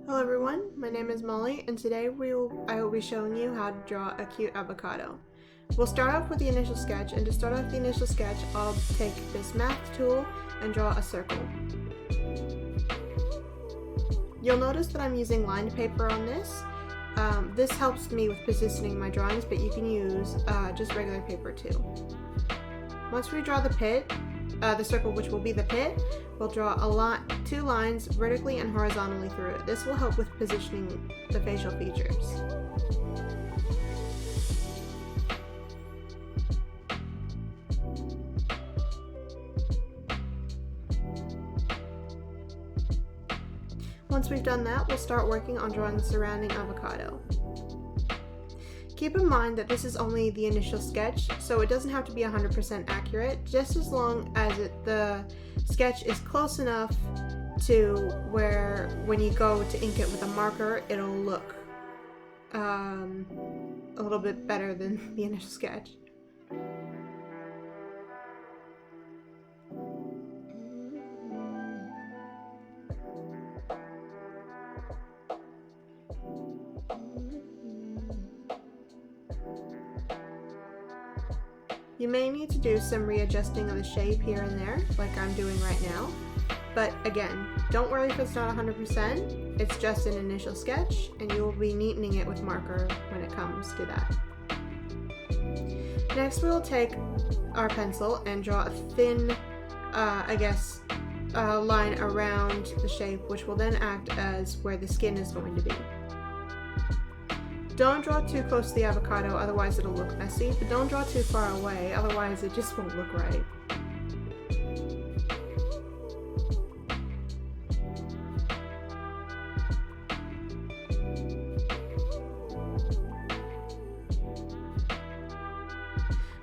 Hello everyone, my name is Molly, and today I will be showing you how to draw a cute avocado. We'll start off with the initial sketch, and to start off the initial sketch, I'll take this math tool and draw a circle. You'll notice that I'm using lined paper on this. This helps me with positioning my drawings, but you can use just regular paper too. Once we draw the pit, the circle which will be the pit, we'll draw two lines vertically and horizontally through it. This will help with positioning the facial features. Once we've done that, we'll start working on drawing the surrounding avocado. Keep in mind that this is only the initial sketch, so it doesn't have to be 100% accurate, just as long as the sketch is close enough to where when you go to ink it with a marker, it'll look a little bit better than the initial sketch. You may need to do some readjusting of the shape here and there, like I'm doing right now. But again, don't worry if it's not 100%, it's just an initial sketch, and you will be neatening it with marker when it comes to that. Next we will take our pencil and draw a thin, line around the shape, which will then act as where the skin is going to be. Don't draw too close to the avocado, otherwise it'll look messy, but don't draw too far away, otherwise it just won't look right.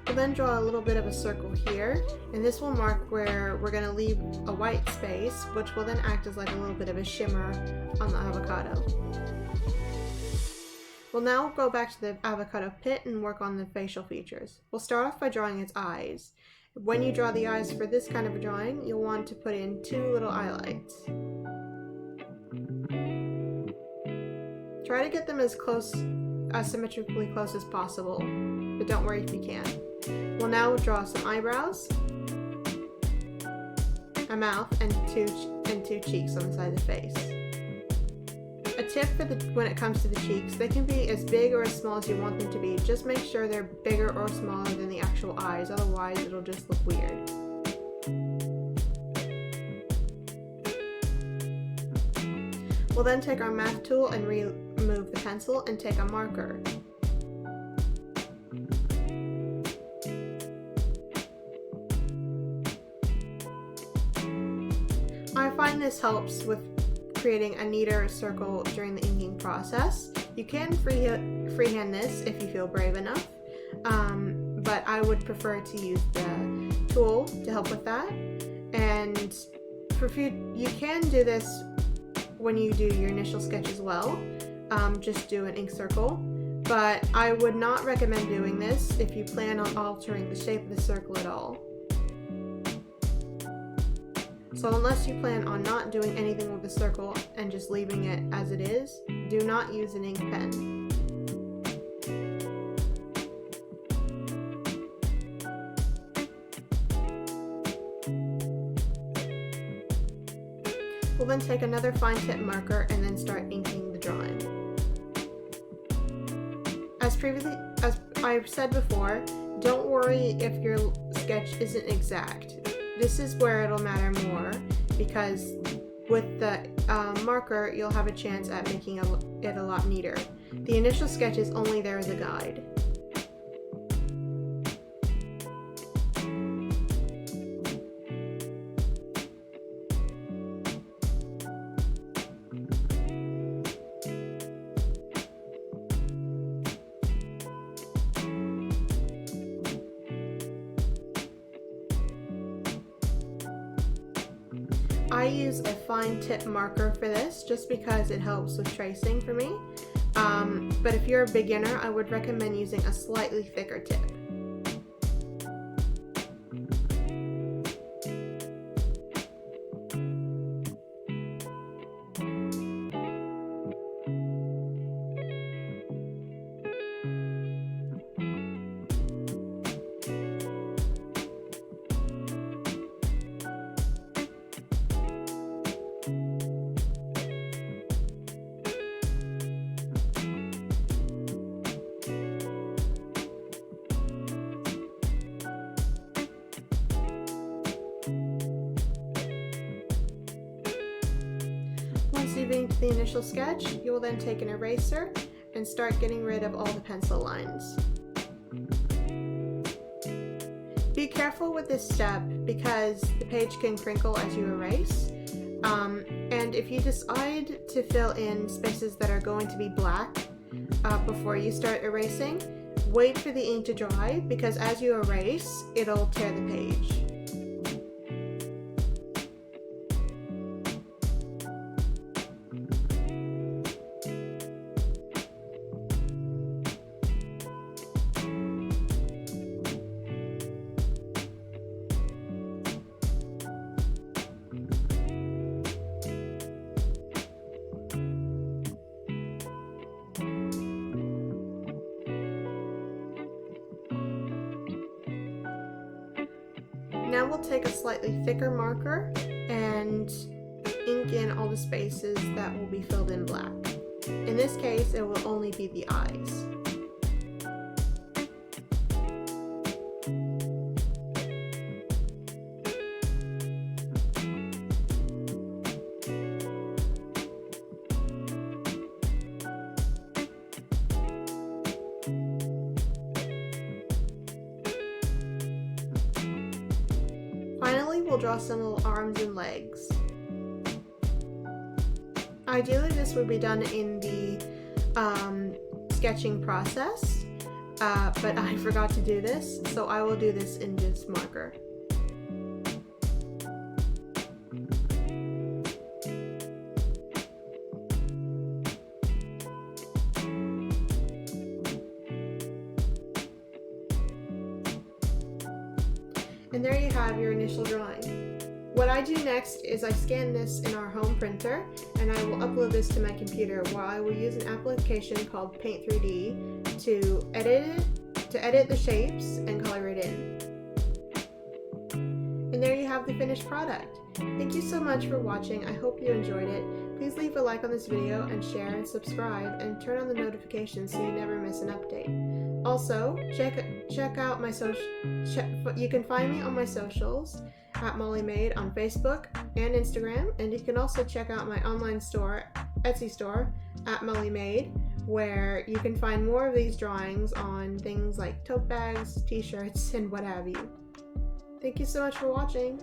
We'll then draw a little bit of a circle here, and this will mark where we're going to leave a white space, which will then act as like a little bit of a shimmer on the avocado. We'll now go back to the avocado pit and work on the facial features. We'll start off by drawing its eyes. When you draw the eyes for this kind of a drawing, you'll want to put in 2 little eyelights. Try to get them as symmetrically close as possible, but don't worry if you can't. We'll now draw some eyebrows, a mouth, and two cheeks on the side of the face. A tip for when it comes to the cheeks, they can be as big or as small as you want them to be. Just make sure they're bigger or smaller than the actual eyes, otherwise it'll just look weird. We'll then take our math tool and remove the pencil and take a marker. I find this helps with creating a neater circle during the inking process. You can freehand this if you feel brave enough, but I would prefer to use the tool to help with that. And you can do this when you do your initial sketch as well, just do an ink circle, but I would not recommend doing this if you plan on altering the shape of the circle at all. So unless you plan on not doing anything with the circle and just leaving it as it is, do not use an ink pen. We'll then take another fine tip marker and then start inking the drawing. As I've said before, don't worry if your sketch isn't exact. This is where it'll matter more, because with the marker you'll have a chance at making it a lot neater. The initial sketch is only there as a guide. I use a fine tip marker for this just because it helps with tracing for me, but if you're a beginner, I would recommend using a slightly thicker tip. Once you've inked the initial sketch, you will then take an eraser and start getting rid of all the pencil lines. Be careful with this step because the page can crinkle as you erase. And if you decide to fill in spaces that are going to be black before you start erasing, wait for the ink to dry because as you erase, it'll tear the page. Now we'll take a slightly thicker marker and ink in all the spaces that will be filled in black. In this case, it will only be the eyes. Finally, we'll draw some little arms and legs. Ideally, this would be done in the sketching process, but I forgot to do this, so I will do this in this marker. And there you have your initial drawing. What I do next is I scan this in our home printer and I will upload this to my computer where I will use an application called Paint 3D to edit the shapes and color it in. And there you have the finished product. Thank you so much for watching. I hope you enjoyed it. Please leave a like on this video and share and subscribe and turn on the notifications so you never miss an update. Also, check out my you can find me on my socials at Molly Made on Facebook and Instagram, and you can also check out my online store, Etsy store at Molly Made, where you can find more of these drawings on things like tote bags, t-shirts, and what have you. Thank you so much for watching.